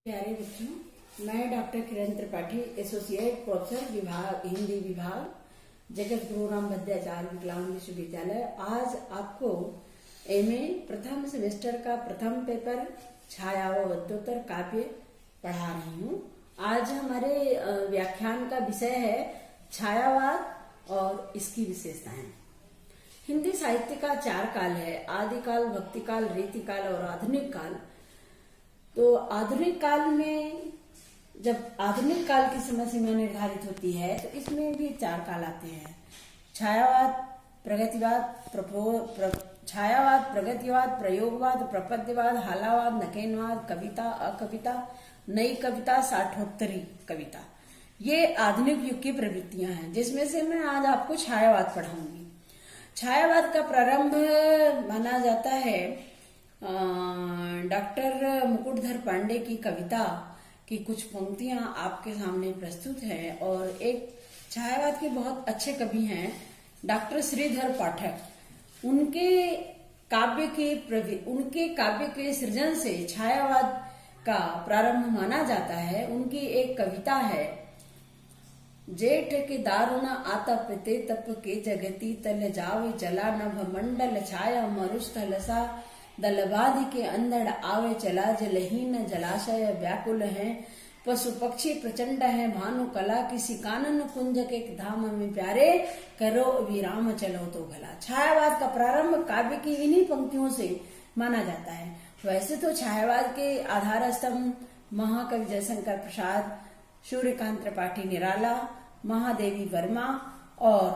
प्यारे बच्चों, मैं डॉक्टर किरण त्रिपाठी, एसोसिएट प्रोफेसर विभाग हिंदी विभाग, जगत गुरु राम भद्राचार्य विकलांग विश्वविद्यालय। आज आपको एमए प्रथम सेमेस्टर का प्रथम पेपर छाया व वद्योत्तर काव्य पढ़ा रही हूँ। आज हमारे व्याख्यान का विषय है छायावाद और इसकी विशेषताएं। हिंदी साहित्य का 4 काल है: आदिकाल, भक्तिकाल, रीतिकाल और आधुनिक काल। तो आधुनिक काल में जब आधुनिक काल की समय सीमा निर्धारित होती है तो इसमें भी 4 काल आते हैं: छायावाद, प्रगतिवाद, प्रयोगवाद, प्रपद्यवाद, हालावाद, नकेनवाद, कविता, अकविता, नई कविता, साठोत्तरी कविता। ये आधुनिक युग की प्रवृत्तियां हैं, जिसमें से मैं आज आपको छायावाद पढ़ाऊंगी। छायावाद का प्रारंभ माना जाता है डॉक्टर मुकुटधर पांडे की कविता की कुछ पंक्तियां आपके सामने प्रस्तुत है। और एक छायावाद के बहुत अच्छे कवि हैं डॉक्टर श्रीधर पाठक। उनके काव्य के सृजन से छायावाद का प्रारंभ माना जाता है। उनकी एक कविता है: जेठ के दारुण आतप ते तप के जगती तल जावे जला नभ मंडल छाया मरुस्थल सा दलबाधि के अंधड़ आवे चला जलहीन जलाशय व्याकुल है पशु पक्षी प्रचंड है भानु कला किसी कानन कुंज के धाम में प्यारे करो विराम चलो तो भला। छायावाद का प्रारंभ काव्य की इन्हीं पंक्तियों से माना जाता है। वैसे तो छायावाद के आधार स्तंभ महाकवि जयशंकर प्रसाद, सूर्यकांत त्रिपाठी निराला, महादेवी वर्मा और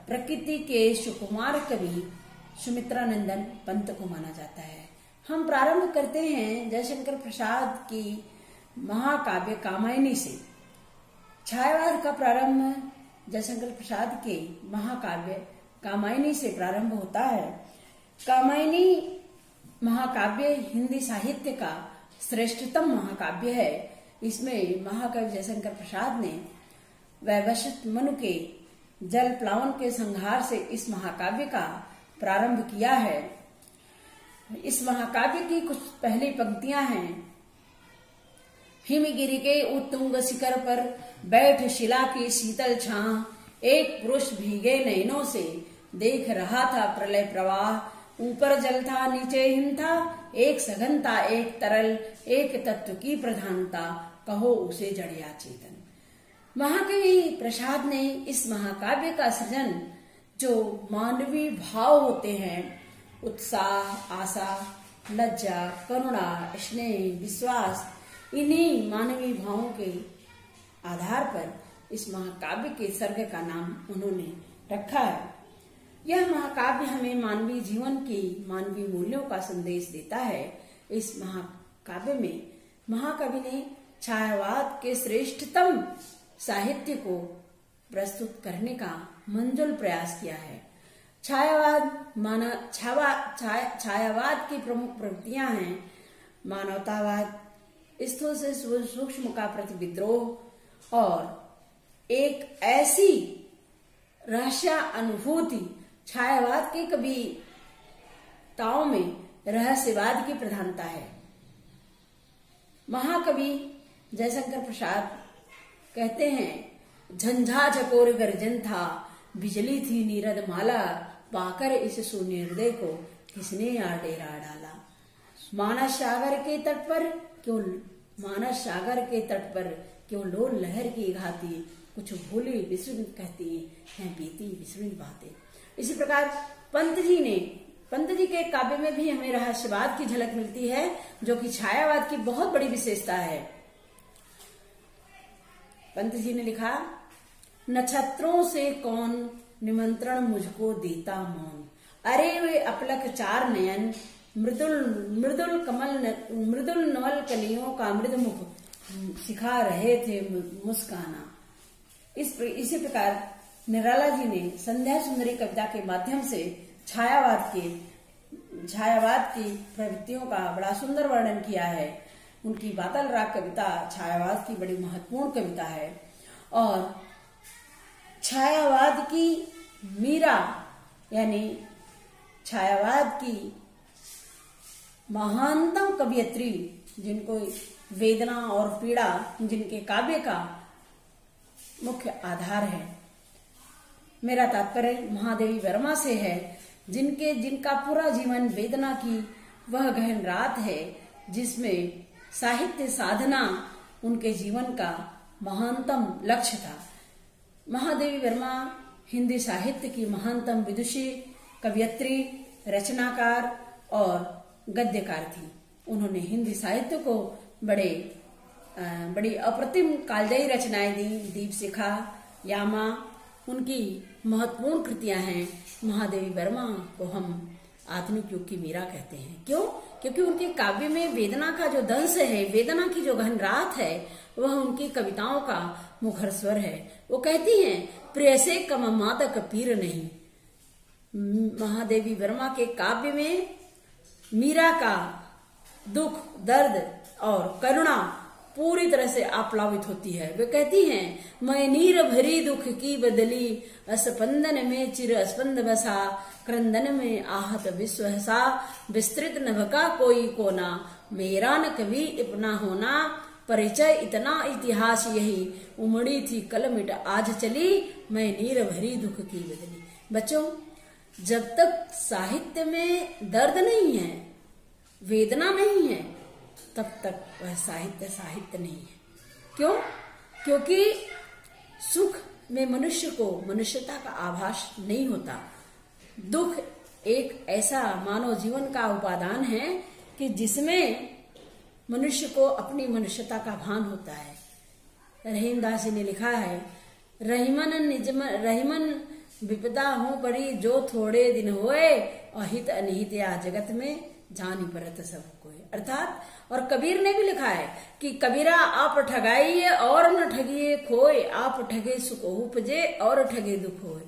प्रकृति के सुकुमार कवि सुमित्रानंदन पंत को माना जाता है। हम प्रारंभ करते हैं जयशंकर प्रसाद की महाकाव्य कामायनी से। छायावाद का प्रारंभ जयशंकर प्रसाद के महाकाव्य कामायनी से प्रारंभ होता है। कामायनी महाकाव्य हिंदी साहित्य का श्रेष्ठतम महाकाव्य है। इसमें महाकवि जयशंकर प्रसाद ने वैवस्वत मनु के जल प्लावन के संहार से इस महाकाव्य का प्रारंभ किया है। इस महाकाव्य की कुछ पहली पंक्तियां हैं: हिमगिरी के उत्तुंग शिखर पर बैठ शिला की शीतल छां, एक पुरुष भीगे नयनों से देख रहा था प्रलय प्रवाह। ऊपर जल था नीचे हिम था, एक सघनता एक तरल, एक तत्व की प्रधानता, कहो उसे जड़ या चेतन। महाकवि प्रसाद ने इस महाकाव्य का सृजन जो मानवीय भाव होते हैं, उत्साह, आशा, लज्जा, करुणा, स्नेह, विश्वास, इन्हीं मानवीय भावों के आधार पर इस महाकाव्य के सर्ग का नाम उन्होंने रखा है। यह महाकाव्य हमें मानवीय जीवन की मानवीय मूल्यों का संदेश देता है। इस महाकाव्य में महाकवि ने छायावाद के श्रेष्ठतम साहित्य को प्रस्तुत करने का मंजुल प्रयास किया है। छायावाद की प्रमुख प्रवृत्तियां हैं: मानवतावाद, स्थूल से सूक्ष्म का प्रति विद्रोह और एक ऐसी रहस्य अनुभूति। छायावाद के कविताओं में रहस्यवाद की प्रधानता है। महाकवि जयशंकर प्रसाद कहते हैं: झंझा झकोर गर्जन था, बिजली थी नीरद माला, पाकर इस शून्य हृदय को किसने यार डेरा डाला। मानस सागर के तट पर क्यों लोल लहर की घाती, कुछ भूली विस्मृत कहती हैं बीती विस्मृत बातें। इसी प्रकार पंत जी के काव्य में भी हमें रहस्यवाद की झलक मिलती है, जो कि छायावाद की बहुत बड़ी विशेषता है। पंत जी ने लिखा: नक्षत्रों से कौन निमंत्रण मुझको देता मौन, अरे वे अपलक 4 नयन, मृदुल नवल कलियों का मृद मुख सिखा रहे थे मुस्काना। इसी प्रकार निराला जी ने संध्या सुंदरी कविता के माध्यम से छायावाद की प्रवृत्तियों का बड़ा सुंदर वर्णन किया है। उनकी बादल राग कविता छायावाद की बड़ी महत्वपूर्ण कविता है। और छायावाद की मीरा यानी छायावाद की महानतम कवियत्री जिनको वेदना और पीड़ा जिनके काव्य का मुख्य आधार है। मेरा तात्पर्य महादेवी वर्मा से है, जिनका पूरा जीवन वेदना की वह गहन रात है जिसमें साहित्य साधना उनके जीवन का महानतम लक्ष्य था। महादेवी वर्मा हिंदी साहित्य की महानतम विदुषी, कवयित्री, रचनाकार और गद्यकार थी। उन्होंने हिंदी साहित्य को बड़ी अप्रतिम कालजयी रचनाएं दी। दीपशिखा, यामा उनकी महत्वपूर्ण कृतियां हैं। महादेवी वर्मा को हम आधुनिक युग की मीरा कहते हैं। क्यों? क्योंकि उनके काव्य में वेदना का जो दंश है, वेदना की जो गहन रात है, वह उनकी कविताओं का मुखर स्वर है। वो कहती हैं, प्रिय से कम मादक पीर नहीं। महादेवी वर्मा के काव्य में मीरा का दुख, दर्द और करुणा पूरी तरह से आप्लावित होती है। वे कहती हैं, मैं नीर भरी दुख की बदली, अस्पंदन में चिर अस्पंद बसा, क्रंदन में आहत विश्व हसा, विस्तृत नभ का कोई कोना, मेरा न कभी अपना होना, परिचय इतना इतिहास यही, उमड़ी थी कल मिट आज चली, मैं नीर भरी दुख की बदली। बच्चों, जब तक साहित्य में दर्द नहीं है, वेदना नहीं है, तब तक वह साहित्य नहीं है। क्यों? क्योंकि सुख में मनुष्य को मनुष्यता का आभास नहीं होता। दुख एक ऐसा मानव जीवन का उपादान है कि जिसमें मनुष्य को अपनी मनुष्यता का भान होता है। रहीमदास जी ने लिखा है, रहीमन विपदा हो पड़ी, जो थोड़े दिन होए, अहित अनिहित या जगत में जानी परत सब कोई। अर्थात, और कबीर ने भी लिखा है कि कबीरा आप ठगाइए और न ठगिए खोए, आप ठगे सुख उपजे और ठगे दुख होए।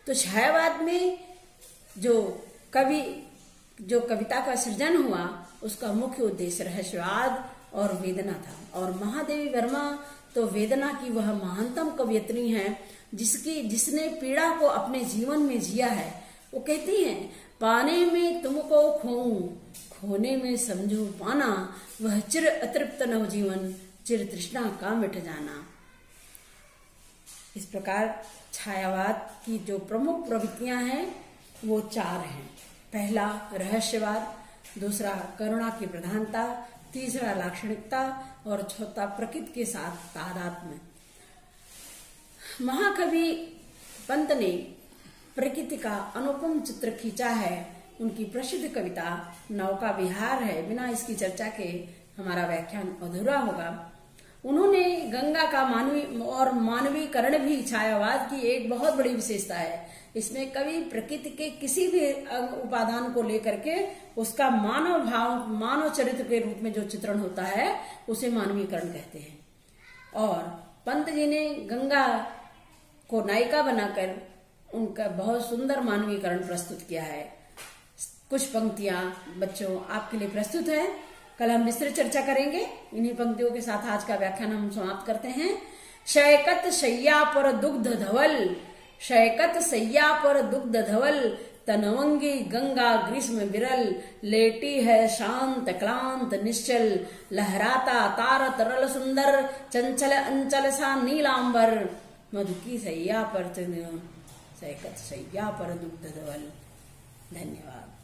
तो छायावाद में जो कविता का सृजन हुआ, उसका मुख्य उद्देश्य रहस्यवाद और वेदना था। और महादेवी वर्मा तो वेदना की वह महानतम कवयित्री हैं जिसने पीड़ा को अपने जीवन में जिया है। वो कहती हैं, पाने में तुमको खोऊं, खोने में समझू पाना, वह चिर अतृप्त नवजीवन, चिर तृष्णा का मिट जाना। इस प्रकार छायावाद की जो प्रमुख प्रवृत्तियां हैं वो 4 हैं। पहला रहस्यवाद, दूसरा करुणा की प्रधानता, तीसरा लाक्षणिकता और चौथा प्रकृति के साथ तादात्म्य। महाकवि पंत ने प्रकृति का अनुपम चित्र खींचा है। उनकी प्रसिद्ध कविता नौका विहार है। बिना इसकी चर्चा के हमारा व्याख्यान अधूरा होगा। उन्होंने गंगा का मानवीकरण भी छायावाद की एक बहुत बड़ी विशेषता है। इसमें कवि प्रकृति के किसी भी उपादान को लेकर के उसका मानव भाव, मानव चरित्र के रूप में जो चित्रण होता है, उसे मानवीकरण कहते हैं। और पंत जी ने गंगा को नायिका बनाकर उनका बहुत सुंदर मानवीकरण प्रस्तुत किया है। कुछ पंक्तियां बच्चों आपके लिए प्रस्तुत है। कल हम विस्तृत चर्चा करेंगे। इन्हीं पंक्तियों के साथ आज का व्याख्यान हम समाप्त करते हैं। शयकत शय्या पर दुग्ध धवल, शयकत शय्या पर दुग्ध धवल, तनवंगी गंगा ग्रीष्म विरल, लेटी है शांत क्लांत निश्चल, लहराता तार तरल सुंदर, चंचल अंचल सा नीलांबर, मधु की शय्या पर शयकत शय्या पर दुग्ध धवल। धन्यवाद।